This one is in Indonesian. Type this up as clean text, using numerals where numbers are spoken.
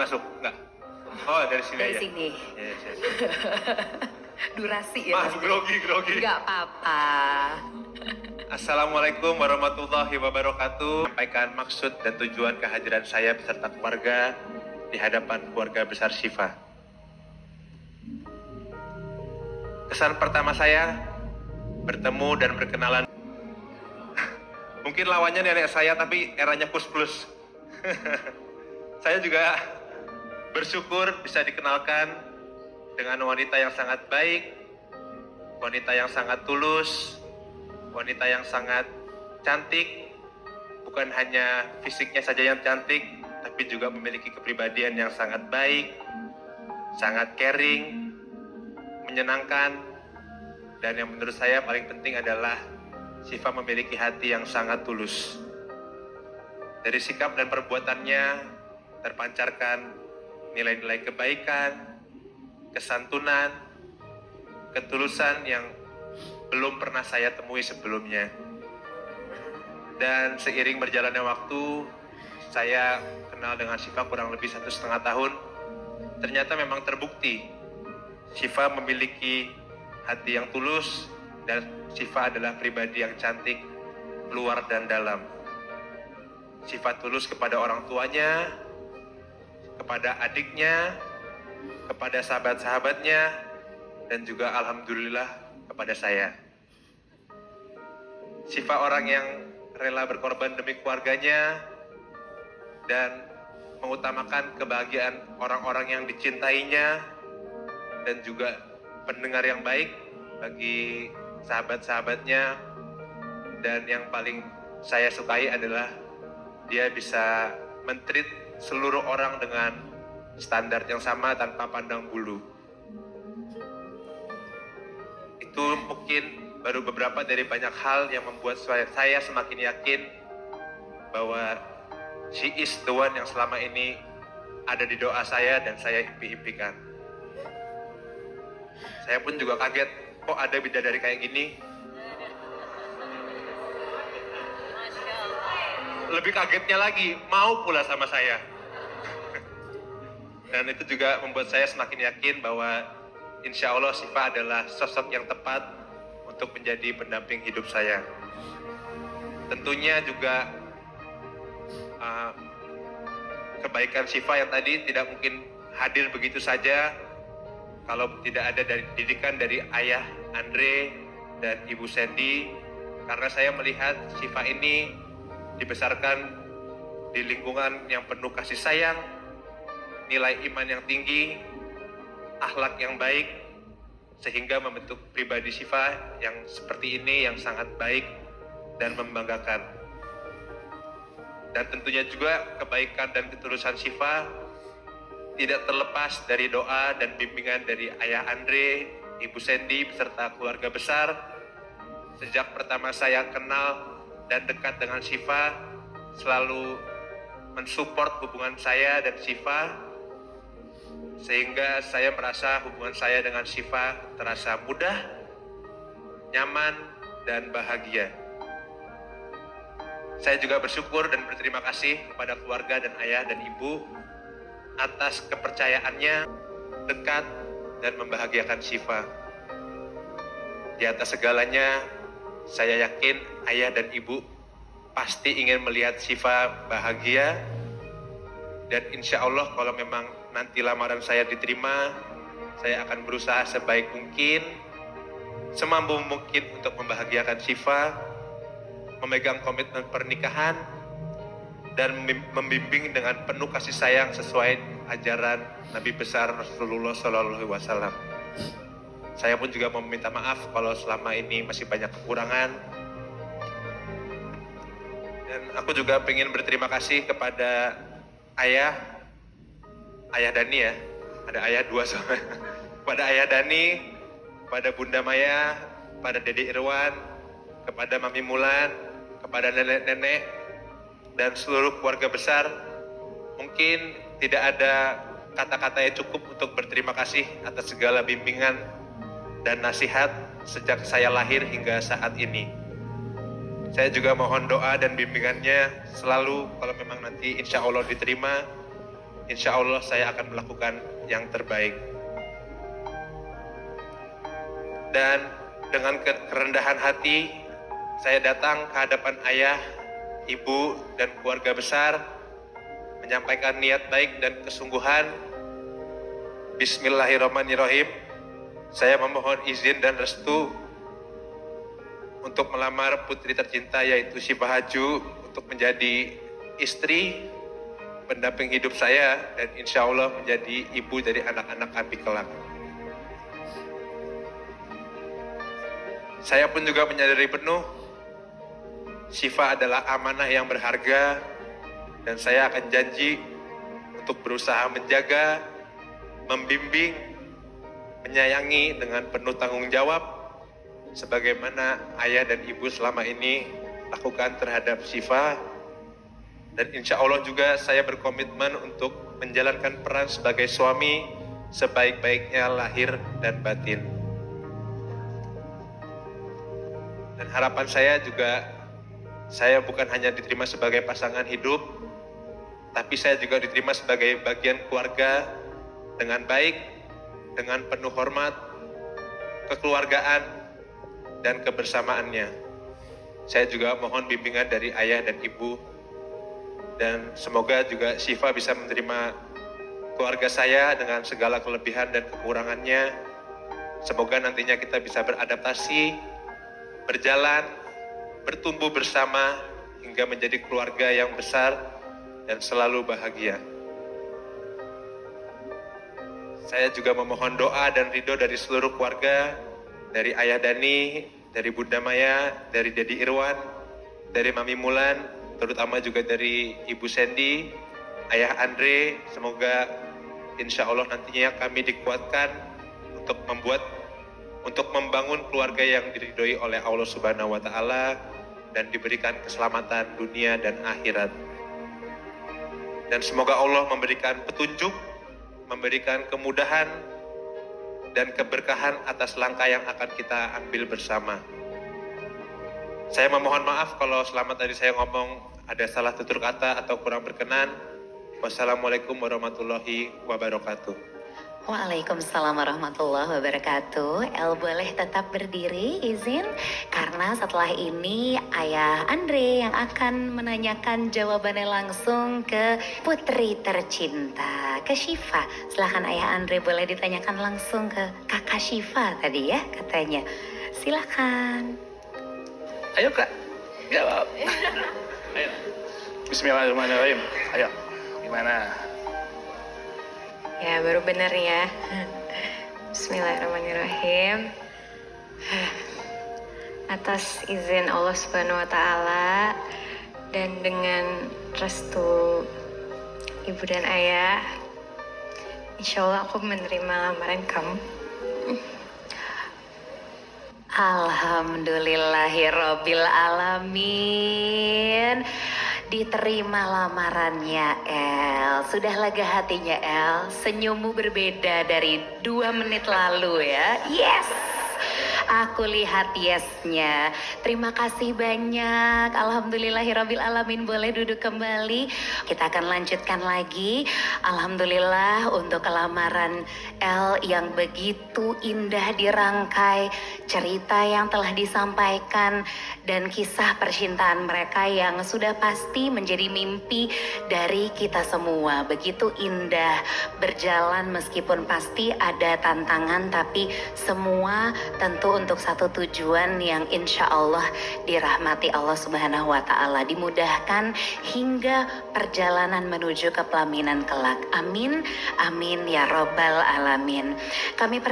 masuk? Enggak? Oh, dari sini Dari aja? sini. Yes. Durasi ya. Maaf, grogi. Enggak apa-apa. Assalamualaikum warahmatullahi wabarakatuh. Sampaikan maksud dan tujuan kehadiran saya beserta keluarga di hadapan keluarga besar Syifa. Kesan pertama saya bertemu dan berkenalan. Mungkin lawannya nenek saya tapi eranya plus. Saya juga bersyukur bisa dikenalkan dengan wanita yang sangat baik, wanita yang sangat tulus, wanita yang sangat cantik, bukan hanya fisiknya saja yang cantik, tapi juga memiliki kepribadian yang sangat baik, sangat caring, menyenangkan, dan yang menurut saya paling penting adalah Syifa memiliki hati yang sangat tulus. Dari sikap dan perbuatannya terpancarkan nilai-nilai kebaikan, kesantunan, ketulusan yang belum pernah saya temui sebelumnya. Dan seiring berjalannya waktu, saya kenal dengan Syifa kurang lebih 1,5 tahun. Ternyata memang terbukti Syifa memiliki hati yang tulus dan Syifa adalah pribadi yang cantik luar dan dalam. Syifa tulus kepada orang tuanya, kepada adiknya, kepada sahabat-sahabatnya, dan juga alhamdulillah kepada saya. Syifa orang yang rela berkorban demi keluarganya dan mengutamakan kebahagiaan orang-orang yang dicintainya dan juga pendengar yang baik bagi sahabat-sahabatnya. Dan yang paling saya sukai adalah dia bisa men-treat seluruh orang dengan standar yang sama tanpa pandang bulu. Itu mungkin baru beberapa dari banyak hal yang membuat saya semakin yakin bahwa she is the one yang selama ini ada di doa saya dan saya impi-impikan. Saya pun juga kaget, kok ada bidadari kayak gini? Lebih kagetnya lagi, mau pula sama saya. Dan itu juga membuat saya semakin yakin bahwa insya Allah Syifa adalah sosok yang tepat untuk menjadi pendamping hidup saya. Tentunya juga kebaikan Syifa yang tadi tidak mungkin hadir begitu saja kalau tidak ada dari didikan dari ayah Andre dan ibu Sandy. Karena saya melihat Syifa ini dibesarkan di lingkungan yang penuh kasih sayang, nilai iman yang tinggi, akhlak yang baik, sehingga membentuk pribadi Syifa yang seperti ini, yang sangat baik dan membanggakan. Dan tentunya juga kebaikan dan ketulusan Syifa tidak terlepas dari doa dan bimbingan dari ayah Andre, ibu Sandy, beserta keluarga besar. Sejak pertama saya kenal dan dekat dengan Syifa, selalu mensupport hubungan saya dan Syifa, sehingga saya merasa hubungan saya dengan Syifa terasa mudah, nyaman, dan bahagia. Saya juga bersyukur dan berterima kasih kepada keluarga dan ayah dan ibu atas kepercayaannya dekat dan membahagiakan Syifa. Di atas segalanya, saya yakin ayah dan ibu pasti ingin melihat Syifa bahagia. Dan insya Allah kalau memang nanti lamaran saya diterima, saya akan berusaha sebaik mungkin, semampu mungkin untuk membahagiakan Syifa, memegang komitmen pernikahan, dan membimbing dengan penuh kasih sayang sesuai ajaran Nabi besar Rasulullah SAW. Saya pun juga mau meminta maaf kalau selama ini masih banyak kekurangan. Dan aku juga ingin berterima kasih kepada ayah Dani ya. Ada ayah dua soalnya. Kepada ayah Dani, kepada Bunda Maya, kepada Dede Irwan, kepada Mami Mulan, kepada nenek-nenek, dan seluruh keluarga besar. Mungkin tidak ada kata-kata yang cukup untuk berterima kasih atas segala bimbingan dan nasihat sejak saya lahir hingga saat ini. Saya juga mohon doa dan bimbingannya selalu kalau memang nanti insya Allah diterima. insya Allah saya akan melakukan yang terbaik. Dan dengan kerendahan hati, saya datang ke hadapan ayah, ibu, dan keluarga besar, menyampaikan niat baik dan kesungguhan. Bismillahirrahmanirrahim. Saya memohon izin dan restu untuk melamar putri tercinta yaitu Syifa Haju untuk menjadi istri, pendamping hidup saya, dan insya Allah menjadi ibu dari anak-anak kami kelak. Saya pun juga menyadari penuh Syifa adalah amanah yang berharga, dan saya akan janji untuk berusaha menjaga, membimbing, menyayangi dengan penuh tanggung jawab sebagaimana ayah dan ibu selama ini lakukan terhadap Syifa. Dan insya Allah juga saya berkomitmen untuk menjalankan peran sebagai suami sebaik-baiknya lahir dan batin. Dan harapan saya juga, saya bukan hanya diterima sebagai pasangan hidup, tapi saya juga diterima sebagai bagian keluarga dengan baik, dengan penuh hormat, kekeluargaan, dan kebersamaannya. Saya juga mohon bimbingan dari ayah dan ibu, dan semoga juga Syifa bisa menerima keluarga saya dengan segala kelebihan dan kekurangannya. Semoga nantinya kita bisa beradaptasi, berjalan, bertumbuh bersama hingga menjadi keluarga yang besar dan selalu bahagia. Saya juga memohon doa dan ridho dari seluruh keluarga, dari Ayah Dani, dari Bunda Maya, dari Dedi Irwan, dari Mami Mulan, terutama juga dari Ibu Sandy, Ayah Andre. Semoga insya Allah nantinya kami dikuatkan untuk membangun keluarga yang diridhoi oleh Allah Subhanahu wa Ta'ala dan diberikan keselamatan dunia dan akhirat. Dan semoga Allah memberikan petunjuk, memberikan kemudahan dan keberkahan atas langkah yang akan kita ambil bersama. Saya memohon maaf kalau selama tadi saya ngomong ada salah tutur kata atau kurang berkenan. Wassalamualaikum warahmatullahi wabarakatuh. Waalaikumsalam warahmatullahi wabarakatuh. El boleh tetap berdiri, izin, karena setelah ini Ayah Andre yang akan menanyakan jawabannya langsung ke putri tercinta, ke Syifa. Silahkan Ayah Andre, boleh ditanyakan langsung ke kakak Syifa tadi ya katanya. Silahkan. Ayo Kak, jawab. Ayo. Bismillahirrahmanirrahim. Ayo, gimana? Ya, baru bener ya. Bismillahirrahmanirrahim. Atas izin Allah Subhanahu wa Ta'ala dan dengan restu ibu dan ayah, insya Allah aku menerima lamaran kamu. Alhamdulillahirabbil alamin. Diterima lamarannya El. Sudah lega hatinya El. Senyummu berbeda dari 2 menit lalu ya. Yes. Aku lihat yesnya. Terima kasih banyak. Alhamdulillahirabbil alamin. Boleh duduk kembali. Kita akan lanjutkan lagi. Alhamdulillah untuk lamaran El yang begitu indah dirangkai, cerita yang telah disampaikan, dan kisah percintaan mereka yang sudah pasti menjadi mimpi dari kita semua. Begitu indah berjalan meskipun pasti ada tantangan, tapi semua tentu untuk satu tujuan yang insya Allah dirahmati Allah Subhanahu wa Ta'ala, dimudahkan hingga perjalanan menuju ke pelaminan kelak. Amin, amin ya robbal alamin. Kami